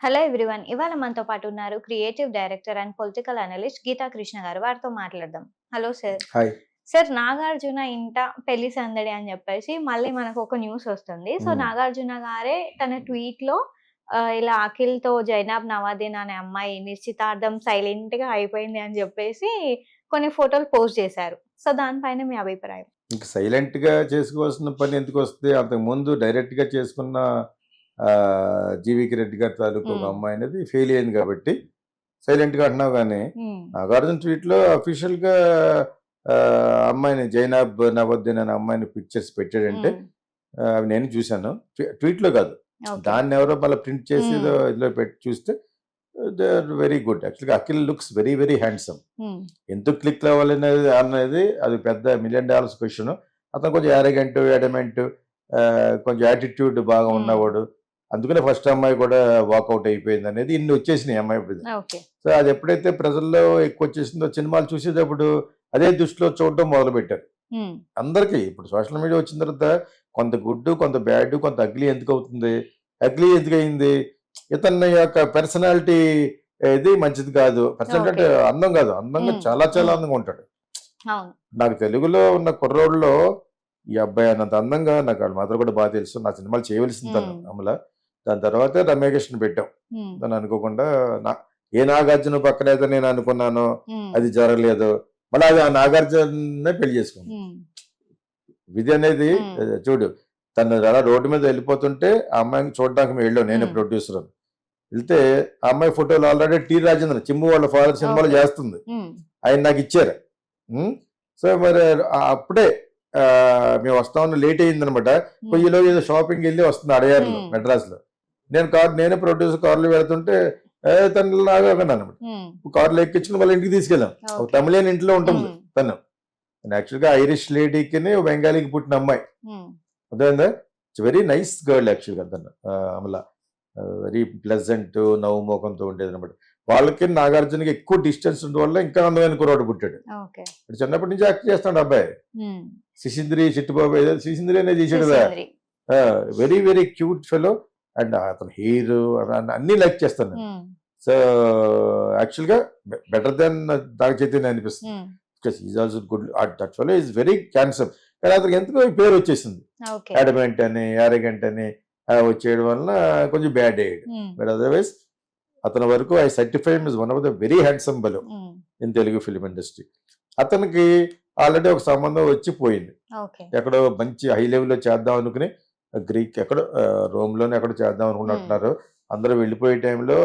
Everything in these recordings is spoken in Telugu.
Hello everyone. ఇవాళ మనతో పాటు ఉన్నారు creative director and political analyst Geetha Krishna గారు. వారితో మాట్లాడదాం. Hello sir. Hi. Sir, 'Nagarjuna Inta Pelli సందడి' అని చెప్పేసి మళ్ళీ మనకు ఒక న్యూస్ వస్తుంది. సో, హ్మ్. నాగార్జున గారే తన ట్వీట్‌లో ఇలా అఖిల్‌తో జైనాబ్ నవాదీన్ అనే అమ్మాయి నిశ్చితార్థం సైలెంట్‌గా అయిపోయింది అని చెప్పేసి కొన్ని ఫోటోలు పోస్ట్ చేశారు. సో, దానిపైన మీ అభిప్రాయం? ఇంక సైలెంట్‌గా చేసుకోవాల్సిన పని ఎందుకొస్తది? అంతకుముందు డైరెక్ట్‌గా చేసుకున్న 'జీవీకి రెడ్డి' గారి తాలూకు ఒక హ్మ్. అమ్మాయి అనేది ఫెయిల్ అయింది కాబట్టి సైలెంట్‌గా అంటున్నావు గానీ, హ్మ్. 'నాగార్జున' ట్వీట్‌లో అఫీషియల్‌గా అమ్మాయిని 'జైనాబ్ నవాద్దీన్' అనే అమ్మాయిని పిక్చర్స్ పెట్టాడంటే హ్మ్. అవి నేను చూశాను. ట్వీట్‌లో కాదు. ఓకే. దాన్నెవరో మళ్ళా ప్రింట్ చేసి హ్మ్. ఏదో ఇదిలో పెట్టి చూస్తే దే ఆర్ వెరీ గుడ్. యాక్చువల్‌గా 'Akhil' looks very very handsome. Hmm. ఎందుకు క్లిక్ అవ్వాలనేది అది పెద్ద $1,000,000 క్వెషన్. అతను కొంచెం యారగెంట్, కొంచెం యాటిట్యూడ్ బాగా హ్మ్. ఉన్నవాడు. అందుకనే ఫస్ట్ అమ్మాయి కూడా వాకౌట్ అయిపోయిందనేది ఇన్ని వచ్చేసినాయి ఈ అమ్మాయి మీద. ఓకే. సో, అది ఎప్పుడైతే ప్రజల్లో ఎక్కువొచ్చేసిందో సినిమాలు చూసేటప్పుడు అదే దృష్టిలో చూడడం మొదలుపెట్టారు. హ్మ్. అందరికీ ఇప్పుడు సోషల్ మీడియా వచ్చిన తర్వాత కొంత గుడ్డు, కొంత బ్యాడ్, కొంత అగ్లీ ఎందుకవుతుంది? అగ్లీ ఎందుకయింది? ఇతని యొక్క పర్సనాలిటీ ఇది మంచిది కాదు. Personality okay. అంటే అందం కాదు. అందంగా హ్మ్. చాలా చాలా హ్మ్. అందంగా ఉంటాడు. అవును. నాకు తెలుగులో ఉన్న కుర్రోళ్ళలో ఈ అబ్బాయి అన్నంత అందంగా నాకు ఆళ్ళ మదర్ కూడా బాగా తెలుసు. నా సినిమాలు చేయవలసింది తను హ్మ్. అమల. దాని తర్వాత రమ్యకృష్ణని పెట్టాం. హ్మ్. తను అనుకోకుండా నా ఏ నాగార్జున పక్కనైతే నేను అనుకున్నానో హ్మ్. అది జరగలేదు. మళ్ళీ అది ఆ నాగార్జుననే పెళ్లి చేసుకుంది. హ్మ్. విధి అనేది హ్మ్. చూడు తను అలా రోడ్డు మీద వెళ్ళిపోతుంటే ఆ అమ్మాయిని చూడడానికి మేము వెళ్ళాం. నేనే హ్మ్. ప్రొడ్యూసర్. వెళ్తే ఆ అమ్మాయి ఫోటోలు ఆల్రెడీ టీ రాజేంద్ర చిమ్ము వాళ్ళ ఫాదర్ సినిమాలో ఓకే. చేస్తుంది. హ్మ్. ఆయన నాకు ఇచ్చారు. హ్మ్. సో, మరి అప్పుడే మేము వస్తామని లేట్ అయిందనమాట. హ్మ్. పొయ్యిలో ఏదో షాపింగ్‌కెళ్ళి వస్తుంది అడయార్‌లో, హ్మ్. మెడ్రాస్‌లో. నేనే ప్రొడ్యూసర్ కార్‌లో వెళ్తుంటే, తను ఆగన్నాననమాట. హ్మ్. కార్‌లో ఎక్కించుకొని మళ్ళీ ఇంటికి తీసుకెళ్ళాం. ఒక ఓకే. తమిళియన్ ఇంట్లో ఉంటుంది హ్మ్. తను. తను యాక్చువల్‌గా ఐరిష్ లేడీకిని, బెంగాలీకి పుట్టిన అమ్మాయి. హ్మ్. అర్థమైందా? ఇట్స్ వెరీ నైస్ గర్ల్ యాక్చువల్‌గా తను. అమల. వెరీ ప్లెజెంట్ నవ్వుమోకంతో ఉండేదనమాట. వాళ్ళకి నాగార్జునకి ఎక్కువ డిస్టెన్స్ ఉండడం వల్ల ఇంకా అందమైన కుర్రాడు పుట్టాడు. ఓకే. ఇప్పుడు చిన్నప్పటి నుంచి యాక్ట్ చేస్తున్నాడు అబ్బాయి. హ్మ్. 'శిశింద్రి చిట్టిబాబు' ఏదో 'శిశింద్రి' అనే చేసాడు కదా! 'Sisindri'. Very very cute fellow and అతని హెయిర్ అన్నీ లైక్ చేస్తాను నేను. హ్మ్. సో, యాక్చువల్‌గా బెటర్ దాన్ నాగ చైతన్య అనిపిస్తుంది. హ్మ్. Because is also good that fellow is very handsome. కానీ అతనికి ఎందుకో ఈ పేరు వచ్చేసింది. ఓకే. యాడమెంట్ అని, యారగెంట్ అని వచ్చేయడం వలన కొంచెం బ్యాడ్ అయ్యాడు. హ్మ్. బట్ అదర్‌వైజ్ అతని వరకు I certify him as one of the very handsome fellow hmm. In Telugu film industry. అతనికి ఆల్రెడీ ఒక సంబంధం వచ్చి పోయింది. ఓకే. ఎక్కడో మంచి హై లెవెల్‌లో చేద్దాం అనుకుని గ్రీక్ ఎక్కడో రోమ్‌లోనే ఎక్కడో చేద్దాం హ్మ్. అనుకున్నట్టున్నారు. అందరూ వెళ్ళిపోయే టైంలో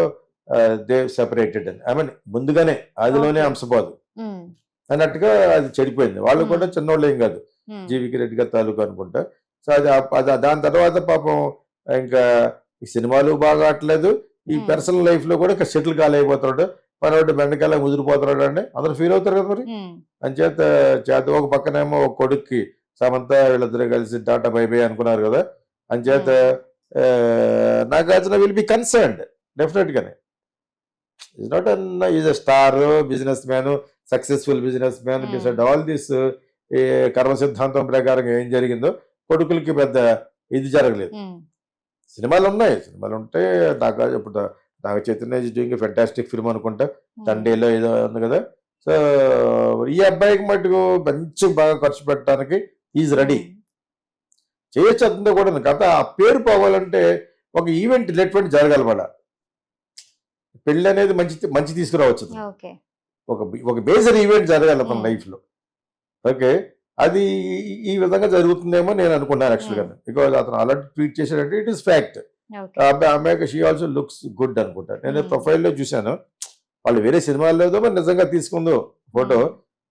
దే సెపరేటెడ్ అని. ఐ మీన్ ముందుగానే ఆదిలోనే ఓకే. అంశపోదు హ్మ్. అన్నట్టుగా అది చెడిపోయింది. వాళ్ళు కూడా హ్మ్. చిన్నోళ్ళేం కాదు. హ్మ్. జీవికి రెడ్డి గారి తాలూకా అనుకుంటా. సో, అది దాని తర్వాత పాపం ఇంకా ఈ సినిమాలు బాగా ఆడట్లేదు. ఈ హ్మ్. పర్సనల్ లైఫ్‌లో కూడా ఇక సెటిల్ కాలేకపోతున్నాడు. మనోడు బెండకాయలా ముదిరిపోతున్నాడు అండి. అందరూ ఫీల్ అవుతారు కదా మరి. హ్మ్. అంచేత ఒక పక్కనేమో ఒక కొడుక్కి సమంత వీళ్ళిద్దరూ కలిసి టాటా బై బై అనుకున్నారు కదా! అంచేత hmm. 'Nagarjuna will be concerned డెఫినెట్‌గానే. Is not an is a star, businessman, successful businessman hmm. Beside all this ఈ కర్మ సిద్ధాంతం ప్రకారం ఏం జరిగిందో కొడుకులకి పెద్ద ఇది జరగలేదు. హ్మ్. సినిమాలున్నాయి. సినిమాలుంటే ఇప్పుడు 'Naga Chaitanya is doing a fantastic film' అనుకుంటా. హ్మ్. 'తండేలో' ఏదో ఉంది కదా! సో, ఈ అబ్బాయికి మట్టుకు మంచి బాగా ఖర్చు పెట్టడానికి హి ఈస్ రెడీ. హ్మ్. చేయొచ్చు అతనితో కూడాను. కాకపోతే ఆ పేరు పోవాలంటే ఒక ఈవెంట్ ఇలాంటివంటి జరగాలి మళ్ళా. పెళ్లనేది మంచి తీసుకురావచ్చు అతనికి. ఓకే. ఒక మేజర్ ఈవెంట్ జరగాలి అతని హ్మ్. లైఫ్‌లో. ఓకే. అది ఈ విధంగా జరుగుతుందేమో నేను అనుకున్నాను హ్మ్. యాక్చువల్‌గాను. బికాజ్ అతను ఆల్రెడీ ట్వీట్ చేసాడంటే ఇట్ ఈస్ ఫ్యాక్ట్. ఓకే. అమ్మాయికి షీ ఆల్సో లుక్స్ గుడ్ అనుకుంటా. నేను హ్మ్. ప్రొఫైల్‌లో చూసాను. వాళ్ళు వేరే సినిమాల్లోదో మరి నిజంగా తీసుకుందో ఫోటో.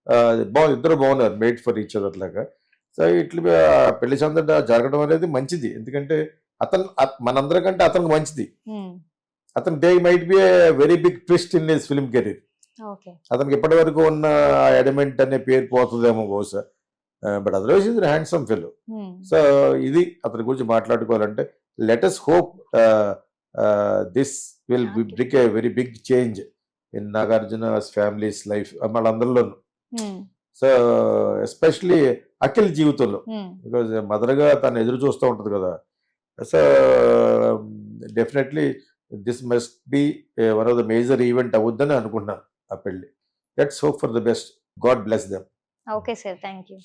హ్మ్. బాగుంది. ఇద్దరు బాగున్నారు. మేడ్ ఫర్ ఈచ్ అదర్ లాగా. సో, పెళ్లి సందడి జరగడం అనేది మంచిది. ఎందుకంటే మనందరికంటే అతనికి మంచిది. హ్మ్. అతను they might be a very big twist in his film career. Okay. అతనికి ఇప్పటివరకు ఉన్న ఎలిమెంట్ అనే పేరు పోతదేమో బహుశా. But otherwise is handsome fellow. Hmm. So, ఇది అతని గురించి మాట్లాడుకోవాలంటే let us hope this will okay. Bring a very big change in Nagarjuna's families life వాళ్ళందరిలోనూ. హ్మ్. సో, ఎస్పెషల్లీ అఖిల్ జీవితంలో. హ్మ్. బికాజ్ మదర్‌గా తను ఎదురు చూస్తూ ఉంటది కదా! So, definitely this must be one of the major event అవుద్దని అనుకుంటున్నాను ఆ పెళ్లి. Let's hope for the best. God bless them. Okay sir, thank you.